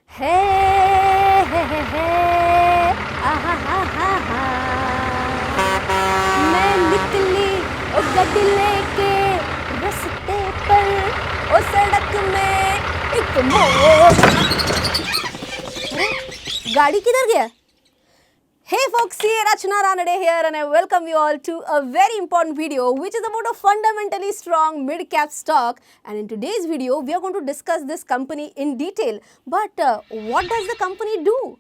मैं निकली ओ गड्डी लेके रस्ते पर ओ सड़क में एक मोड़। गाड़ी किधर गया? Hey folks, Rachana Ranade here and I welcome you all to a very important video which is about a fundamentally strong mid-cap stock, and in today's video we are going to discuss this company in detail. But what does the company do?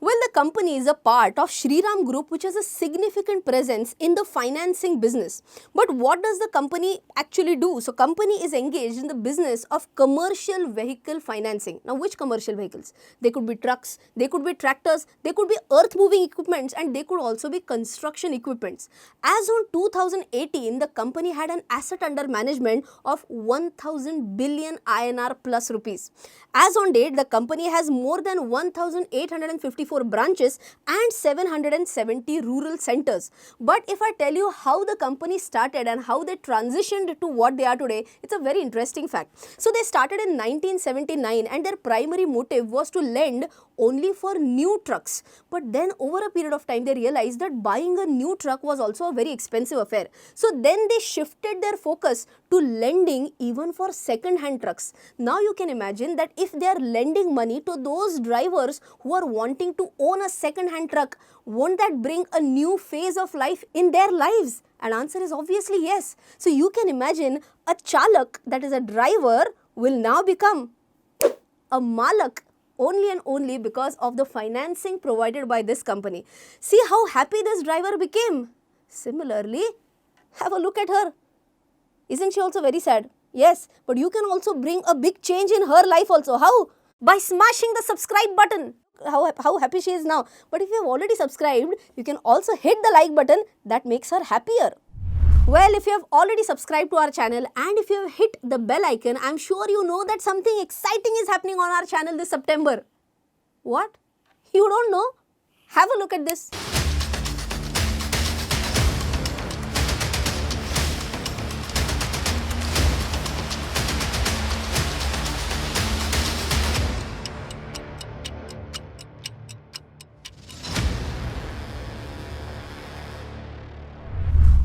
Well, the company is a part of Shriram Group, which has a significant presence in the financing business. But what does the company actually do? So, company is engaged in the business of commercial vehicle financing. Now, which commercial vehicles? They could be trucks, they could be tractors, they could be earth-moving equipments, and they could also be construction equipments. As on 2018, the company had an asset under management of 1000 billion INR plus rupees. As on date, the company has more than 1854 branches and 770 rural centers. But if I tell you how the company started and how they transitioned to what they are today, it's a very interesting fact. So they started in 1979 and their primary motive was to lend only for new trucks. But then over a period of time, they realized that buying a new truck was also a very expensive affair. So then they shifted their focus to lending even for second-hand trucks. Now you can imagine that if they are lending money to those drivers who are wanting to own a second-hand truck, won't that bring a new phase of life in their lives? And answer is obviously yes. So you can imagine a chalak, that is a driver, will now become a malak only and only because of the financing provided by this company. See how happy this driver became. Similarly, have a look at her. Isn't she also very sad? Yes, but you can also bring a big change in her life also. How? By smashing the subscribe button. How happy she is now. But if you have already subscribed, you can also hit the like button. That makes her happier. Well, if you have already subscribed to our channel and if you have hit the bell icon, I'm sure you know that something exciting is happening on our channel this September. What? You don't know? Have a look at this.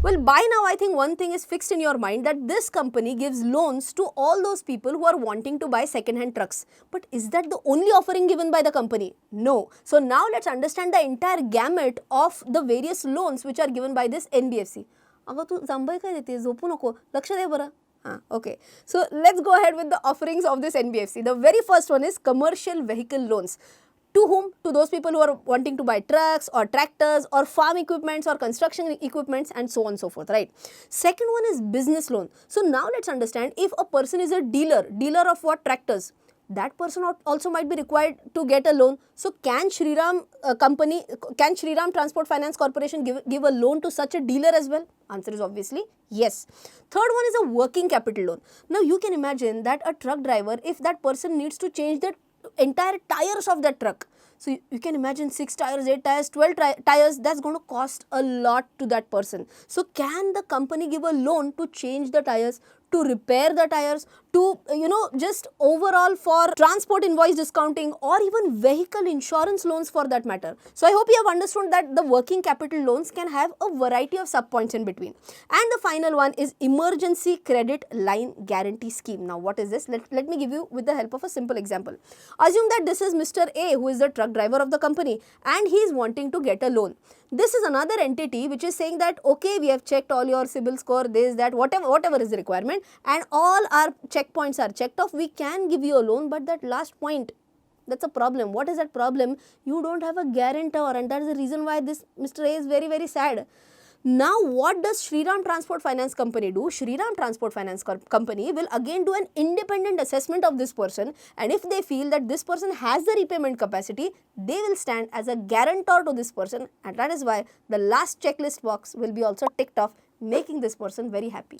Well, by now I think one thing is fixed in your mind, that this company gives loans to all those people who are wanting to buy second-hand trucks. But is that the only offering given by the company? No. So now let's understand the entire gamut of the various loans which are given by this NBFC. Okay. So let's go ahead with the offerings of this NBFC. The very first one is commercial vehicle loans. To whom? To those people who are wanting to buy trucks or tractors or farm equipments or construction equipments and so on and so forth, right? Second one is business loan. So now let's understand, if a person is a dealer of what? Tractors. That person also might be required to get a loan. So can Shriram Transport Finance Corporation give a loan to such a dealer as well? Answer is obviously yes. Third one is a working capital loan. Now you can imagine that a truck driver, if that person needs to change the entire tires of that truck. So you can imagine 6 tires, 8 tires, 12 tires, that's going to cost a lot to that person. So can the company give a loan to change the tires, to repair the tires, to just overall for transport invoice discounting or even vehicle insurance loans for that matter? So I hope you have understood that the working capital loans can have a variety of sub-points in between. And the final one is emergency credit line guarantee scheme. Now what is this? Let me give you with the help of a simple example. Assume that this is Mr. A, who is the truck driver of the company, and he is wanting to get a loan. This is another entity which is saying that, okay, we have checked all your CIBIL score, this, that, whatever is the requirement, and all our checkpoints are checked off. We can give you a loan, but that last point, that's a problem. What is that problem? You don't have a guarantor, and that is the reason why this Mr. A is very, very sad. Now, what does Shriram Transport Finance Company do? Shriram Transport Finance Company will again do an independent assessment of this person, and if they feel that this person has the repayment capacity, they will stand as a guarantor to this person, and that is why the last checklist box will be also ticked off, making this person very happy.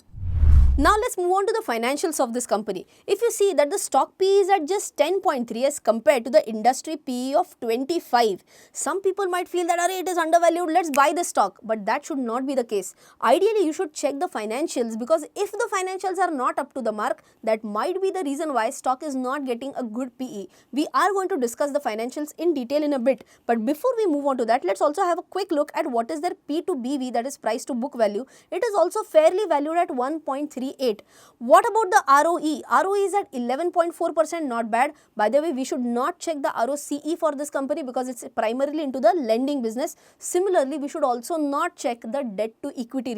Now let's move on to the financials of this company. If you see that the stock PE is at just 10.3 as compared to the industry PE of 25. Some people might feel that it is undervalued, let's buy the stock. But that should not be the case. Ideally, you should check the financials, because if the financials are not up to the mark, that might be the reason why stock is not getting a good PE. We are going to discuss the financials in detail in a bit. But before we move on to that, let's also have a quick look at what is their P to BV, that is price to book value. It is also fairly valued at 1.38. What about the ROE? ROE is at 11.4%, not bad. By the way, we should not check the ROCE for this company because it's primarily into the lending business. Similarly, we should also not check the debt to equity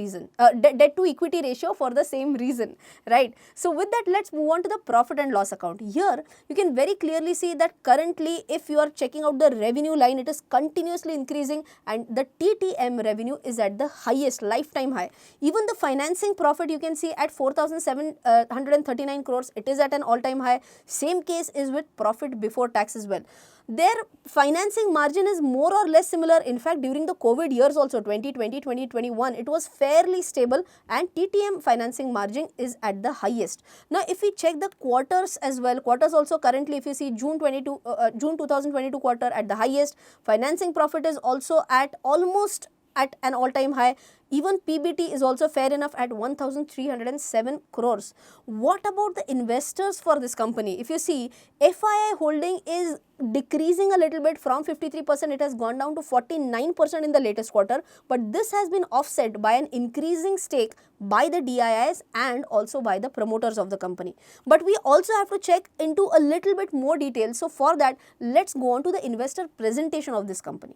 ratio for the same reason, right? So with that, let's move on to the profit and loss account. Here, you can very clearly see that currently, if you are checking out the revenue line, it is continuously increasing and the TTM revenue is at the highest lifetime high. Even the financing profit you can see at 4,739 crores, it is at an all-time high. Same case is with profit before tax as well. Their financing margin is more or less similar. In fact, during the COVID years also, 2020, 2021, it was fairly stable and TTM financing margin is at the highest. Now, if we check the quarters as well, quarters also currently, if you see June 2022 quarter at the highest, financing profit is also at almost at an all-time high. Even PBT is also fair enough at 1,307 crores. What about the investors for this company? If you see, FII holding is decreasing a little bit from 53%, it has gone down to 49% in the latest quarter. But this has been offset by an increasing stake by the DIIs and also by the promoters of the company. But we also have to check into a little bit more detail. So for that, let's go on to the investor presentation of this company.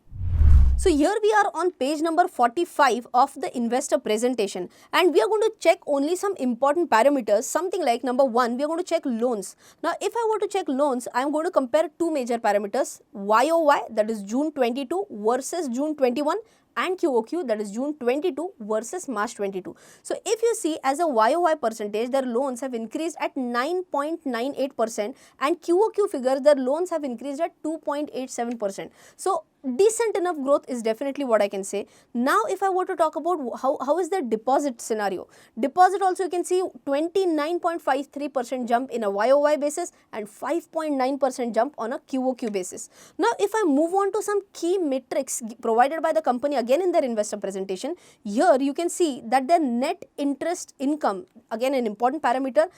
So here we are on page number 45 of the investor presentation, and we are going to check only some important parameters, something like number 1, we are going to check loans. Now if I were to check loans, I am going to compare two major parameters, YOY, that is June 22 versus June 21, and QOQ, that is June 22 versus March 22. So if you see, as a YOY percentage, their loans have increased at 9.98%, and QOQ figures, their loans have increased at 2.87%. So decent enough growth is definitely what I can say. Now if I were to talk about how is the deposit scenario, deposit also you can see 29.53% jump in a YOY basis and 5.9% jump on a QOQ basis. Now if I move on to some key metrics provided by the company again in their investor presentation, here you can see that their net interest income, again an important parameter,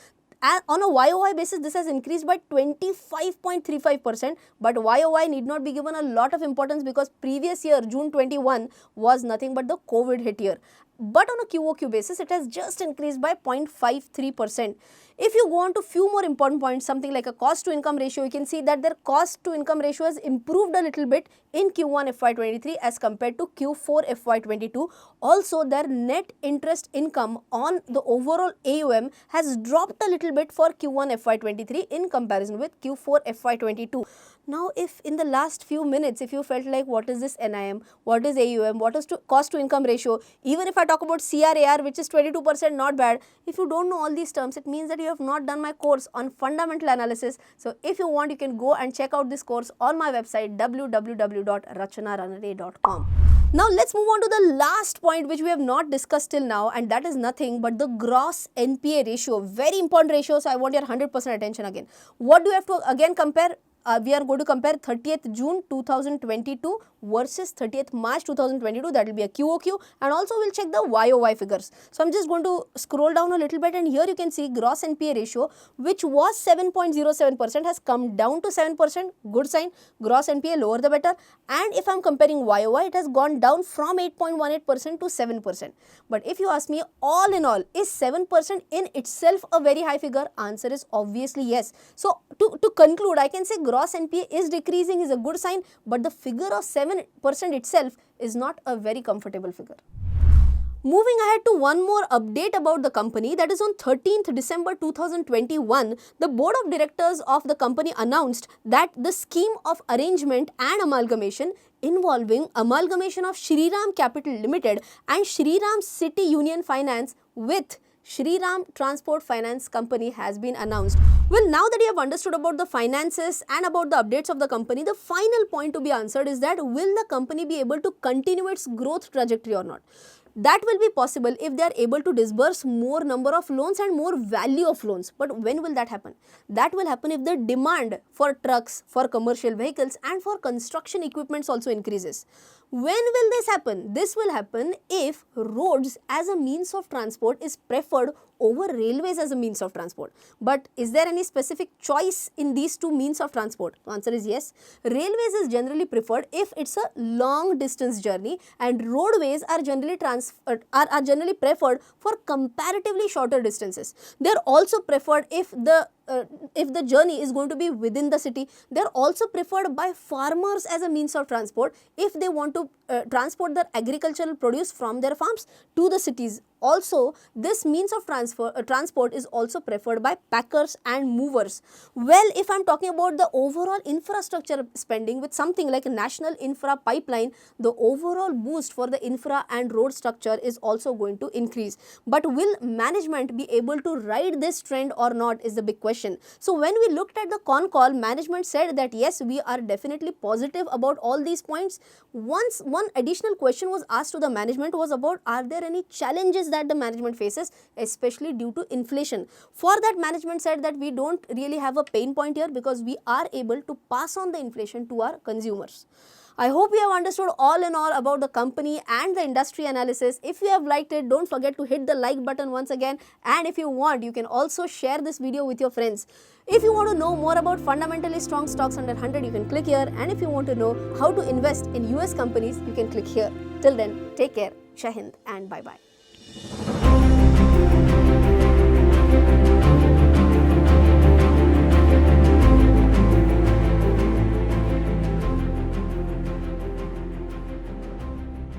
on a YOY basis, this has increased by 25.35%, but YOY need not be given a lot of importance because previous year, June 21, was nothing but the COVID hit year. But on a QOQ basis, it has just increased by 0.53%. If you go on to few more important points, something like a cost to income ratio, you can see that their cost to income ratio has improved a little bit in Q1 FY23 as compared to Q4 FY22. Also, their net interest income on the overall AUM has dropped a little bit for Q1 FY23 in comparison with Q4 FY22. Now, if in the last few minutes, if you felt like what is this NIM, what is AUM, what is cost to income ratio, even if I talk about CRAR, which is 22%, not bad. If you don't know all these terms, it means that you have not done my course on fundamental analysis. So if you want, you can go and check out this course on my website www.rachanaranade.com. Now let's move on to the last point which we have not discussed till now, and that is nothing but the gross NPA ratio. Very important ratio, so I want your 100% attention again. What do you have to again compare? We are going to compare 30th June 2022 versus 30th March 2022. That will be a QOQ, and also we'll check the YOY figures. So I'm just going to scroll down a little bit, and here you can see gross NPA ratio, which was 7.07%, has come down to 7%. Good sign. Gross NPA, lower the better. And if I'm comparing YOY, it has gone down from 8.18% to 7%. But if you ask me, all in all, is 7% in itself a very high figure? Answer is obviously yes. So to conclude, I can say gross NPA is decreasing, is a good sign, but the figure of 7% itself is not a very comfortable figure. Moving ahead to one more update about the company, that is on 13th December 2021, the board of directors of the company announced that the scheme of arrangement and amalgamation involving amalgamation of Shriram Capital Limited and Shriram City Union Finance with Shriram Transport Finance Company has been announced. Well, now that you have understood about the finances and about the updates of the company, the final point to be answered is that will the company be able to continue its growth trajectory or not? That will be possible if they are able to disburse more number of loans and more value of loans. But when will that happen? That will happen if the demand for trucks, for commercial vehicles and for construction equipments also increases. When will this happen? This will happen if roads as a means of transport is preferred over railways as a means of transport. But is there any specific choice in these two means of transport? The answer is yes. Railways is generally preferred if it's a long distance journey, and roadways are generally preferred for comparatively shorter distances. They are also preferred if the journey is going to be within the city. They are also preferred by farmers as a means of transport if they want to transport their agricultural produce from their farms to the cities. Also, this means of transport is also preferred by packers and movers. Well, if I'm talking about the overall infrastructure spending with something like a national infra pipeline, the overall boost for the infra and road structure is also going to increase. But will management be able to ride this trend or not is the big question. So when we looked at the con call, management said that yes, we are definitely positive about all these points. Once one additional question was asked to the management was about, are there any challenges that the management faces, especially due to inflation? For that, management said that we don't really have a pain point here because we are able to pass on the inflation to our consumers. I hope you have understood all in all about the company and the industry analysis. If you have liked it, don't forget to hit the like button once again, and if you want, you can also share this video with your friends. If you want to know more about fundamentally strong stocks under 100, you can click here, and if you want to know how to invest in US companies, you can click here. Till then, take care, Jai Hind and bye-bye.